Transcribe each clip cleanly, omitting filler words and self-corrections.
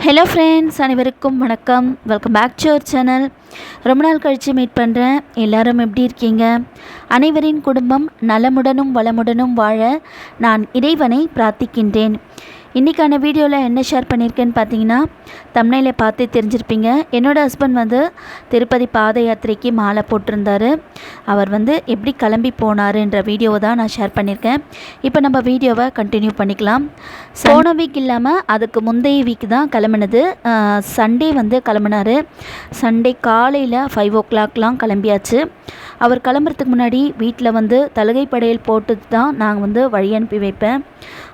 Hello friends, அனைவருக்கும் வணக்கம். Welcome back to our channel. ரொம்ப நாள் கழித்து மீட் பண்ணுறேன். எல்லோரும் எப்படி இருக்கீங்க? அனைவரின் குடும்பம் நலமுடனும் வளமுடனும் வாழ நான் இறைவனை பிரார்த்திக்கின்றேன். இன்றைக்கான வீடியோவில் என்ன ஷேர் பண்ணியிருக்கேன்னு பார்த்தீங்கன்னா, தம்ப்நெயிலை பார்த்து தெரிஞ்சிருப்பீங்க. என்னோடய ஹஸ்பண்ட் வந்து திருப்பதி பாத யாத்திரைக்கு மாலை போட்டிருந்தார். அவர் வந்து எப்படி கிளம்பி போனாருன்ற வீடியோவை தான் நான் ஷேர் பண்ணியிருக்கேன். இப்போ நம்ம வீடியோவை கண்டினியூ பண்ணிக்கலாம். போன வீக் இல்லாமல் அதுக்கு முந்தைய வீக் தான் கிளம்புனது. சண்டே வந்து கிளம்புனார். சண்டே காலையில் 5 o'clockலாம் கிளம்பியாச்சு. அவர் கிளம்புறதுக்கு முன்னாடி வீட்டில் வந்து தலுகை படையல் போட்டு தான் நாங்கள் வந்து வழி அனுப்பி வைப்பேன்.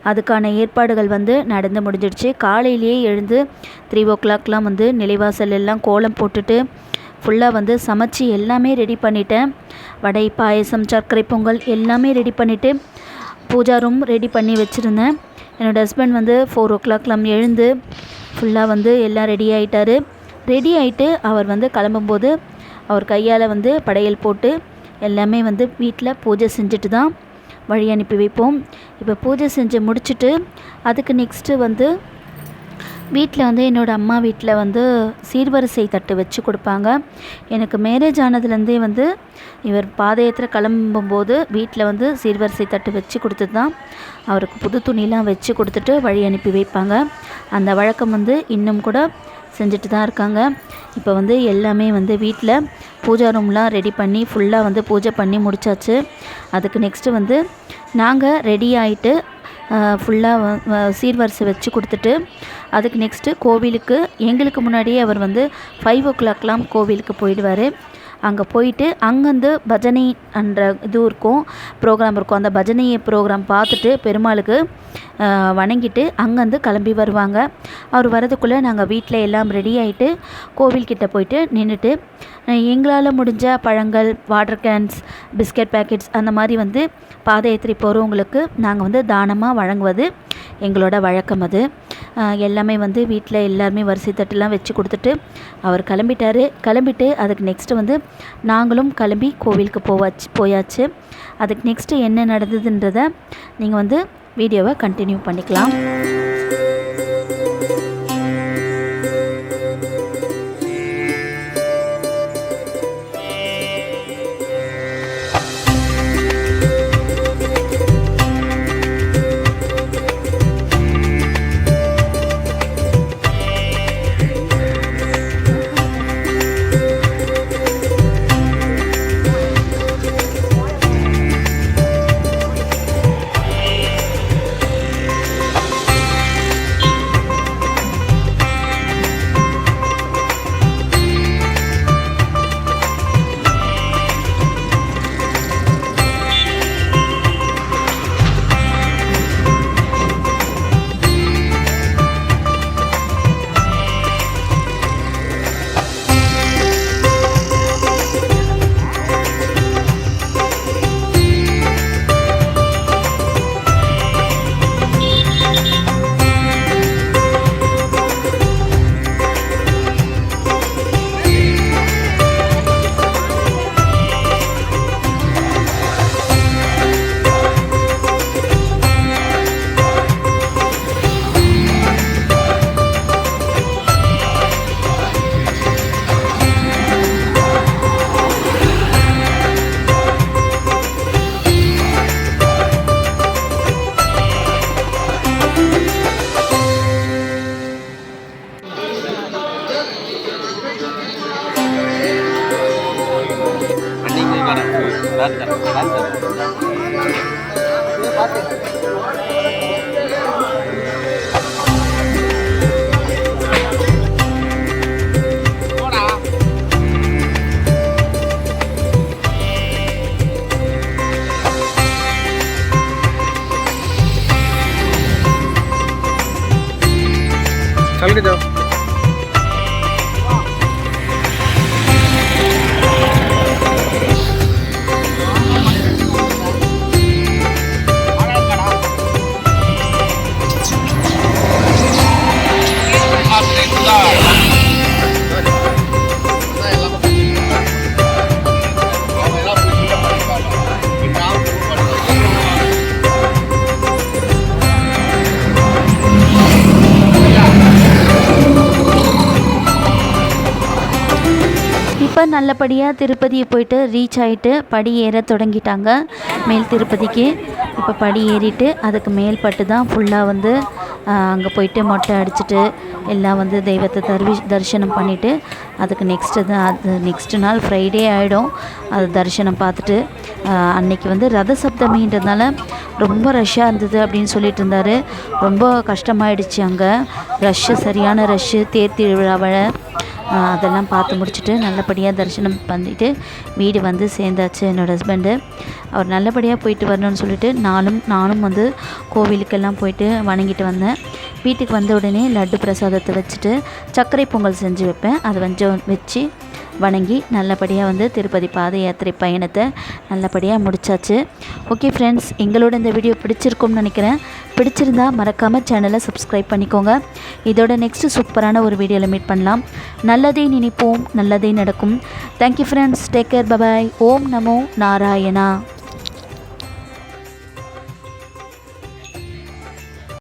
அதுக்கான ஏற்பாடுகள் வந்து நடந்து முடிஞ்சிடுச்சு. காலையிலேயே எழுந்து 3 o'clockலாம் வந்து நிலைவாசல் எல்லாம் கோலம் போட்டுட்டு ஃபுல்லாக வந்து சமைச்சு எல்லாமே ரெடி பண்ணிட்டேன். வடை, பாயசம், சர்க்கரை பொங்கல் எல்லாமே ரெடி பண்ணிவிட்டு பூஜா ரூம் ரெடி பண்ணி வச்சுருந்தேன். என்னோடய ஹஸ்பண்ட் வந்து 4 o'clockலாம் எழுந்து ஃபுல்லாக வந்து எல்லாம் ரெடி ஆகிட்டார். ரெடி ஆகிட்டு அவர் வந்து கிளம்பும்போது அவர் கையால் வந்து படையல் போட்டு எல்லாமே வந்து வீட்டில் பூஜை செஞ்சுட்டு தான் வழி அனுப்பி வைப்போம். இப்போ பூஜை செஞ்சு முடிச்சுட்டு அதுக்கு நெக்ஸ்ட்டு வந்து வீட்டில் வந்து என்னோடய அம்மா வீட்டில் வந்து சீர்வரிசை தட்டு வச்சு கொடுப்பாங்க. எனக்கு மேரேஜ் ஆனதுலேருந்தே வந்து இவர் பாத யாத்திரை கிளம்பும்போது வீட்டில் வந்து சீர்வரிசை தட்டு வச்சு கொடுத்து தான் அவருக்கு புது துணிலாம் வச்சு கொடுத்துட்டு வழி அனுப்பி வைப்பாங்க. அந்த வழக்கம் வந்து இன்னும் கூட செஞ்சுட்டு தான் இருக்காங்க. இப்போ வந்து எல்லாமே வந்து வீட்டில் பூஜா ரூம்லாம் ரெடி பண்ணி ஃபுல்லாக வந்து பூஜை பண்ணி முடித்தாச்சு. அதுக்கு நெக்ஸ்ட்டு வந்து நாங்கள் ரெடி ஆகிட்டு ஃபுல்லாக சீர்வரிசை வச்சு கொடுத்துட்டு அதுக்கு நெக்ஸ்ட்டு கோவிலுக்கு எங்களுக்கு முன்னாடியே அவர் வந்து 5 o'clockலாம் கோவிலுக்கு போயிடுவார். அங்கே போயிட்டு அங்கேருந்து பஜனை என்ற இது இருக்கும், ப்ரோக்ராம் இருக்கும். அந்த பஜனையை ப்ரோக்ராம் பார்த்துட்டு பெருமாளுக்கு வணங்கிட்டு அங்கேருந்து கிளம்பி வருவாங்க. அவர் வரதுக்குள்ளே நாங்கள் வீட்டில் எல்லாம் ரெடி ஆகிட்டு கோவில்கிட்ட போயிட்டு நின்றுட்டு எங்களால் முடிஞ்ச பழங்கள், வாட்டர் கேன்ஸ், பிஸ்கட் பேக்கெட்ஸ் அந்த மாதிரி வந்து பாத யாத்திரை போகிறவங்களுக்கு நாங்கள் வந்து தானமாக வழங்குவது எங்களோட வழக்கம். அது எல்லாமே வந்து வீட்டில் எல்லாருமே வரிசை தட்டுலாம் வச்சு கொடுத்துட்டு அவர் கிளம்பிட்டு அதுக்கு நெக்ஸ்ட்டு வந்து நாங்களும் கிளம்பி கோவிலுக்கு போயாச்சு. அதுக்கு நெக்ஸ்ட்டு என்ன நடந்ததுன்றதை நீங்கள் வந்து வீடியோவை கண்டினியூ பண்ணிக்கலாம். चल के जाओ। இப்போ நல்லபடியாக திருப்பதியை போயிட்டு ரீச் ஆகிட்டு படி ஏற தொடங்கிட்டாங்க மேல் திருப்பதிக்கு. இப்போ படி ஏறிட்டு அதுக்கு மேல்பட்டு தான் ஃபுல்லாக வந்து அங்கே போயிட்டு மொட்டை அடிச்சுட்டு எல்லாம் வந்து தெய்வத்தை தரிசனம் பண்ணிவிட்டு அதுக்கு நெக்ஸ்ட்டு நாள் ஃப்ரைடே ஆகிடும். அது தரிசனம் பார்த்துட்டு அன்னைக்கு வந்து ரத சப்தமின்றதுனால ரொம்ப ரஷ்ஷாக இருந்தது அப்படின்னு சொல்லிட்டு இருந்தார். ரொம்ப கஷ்டமாயிடுச்சு அங்கே ரஷ்ஷு, சரியான ரஷ்ஷு. தேர் திருவிழாவில் அதெல்லாம் பார்த்து முடிச்சுட்டு நல்லபடியாக தரிசனம் பண்ணிவிட்டு வீடு வந்து சேர்ந்தாச்சு. என்னோடய ஹஸ்பண்டு அவர் நல்லபடியாக போயிட்டு வரணும்னு சொல்லிட்டு நானும் வந்து கோவிலுக்கெல்லாம் போயிட்டு வணங்கிட்டு வந்தேன். வீட்டுக்கு வந்த உடனே லட்டு பிரசாதத்தை வச்சுட்டு சர்க்கரை பொங்கல் செஞ்சு வைப்பேன். அதை வச்சு வணங்கி நல்லபடியாக வந்து திருப்பதி பாத யாத்திரை பயணத்தை நல்லபடியாக முடித்தாச்சு. ஓகே ஃப்ரெண்ட்ஸ், எங்களோட இந்த வீடியோ பிடிச்சிருக்கும்னு நினைக்கிறேன். பிடிச்சிருந்தா மறக்காமல் சேனலை சப்ஸ்கிரைப் பண்ணிக்கோங்க. இதோட நெக்ஸ்ட்டு சூப்பரான ஒரு வீடியோவில் மீட் பண்ணலாம். நல்லதே நினைப்போம், நல்லதே நடக்கும். Thank you friends, take care, bye bye. ஓம் நமோ நாராயணா.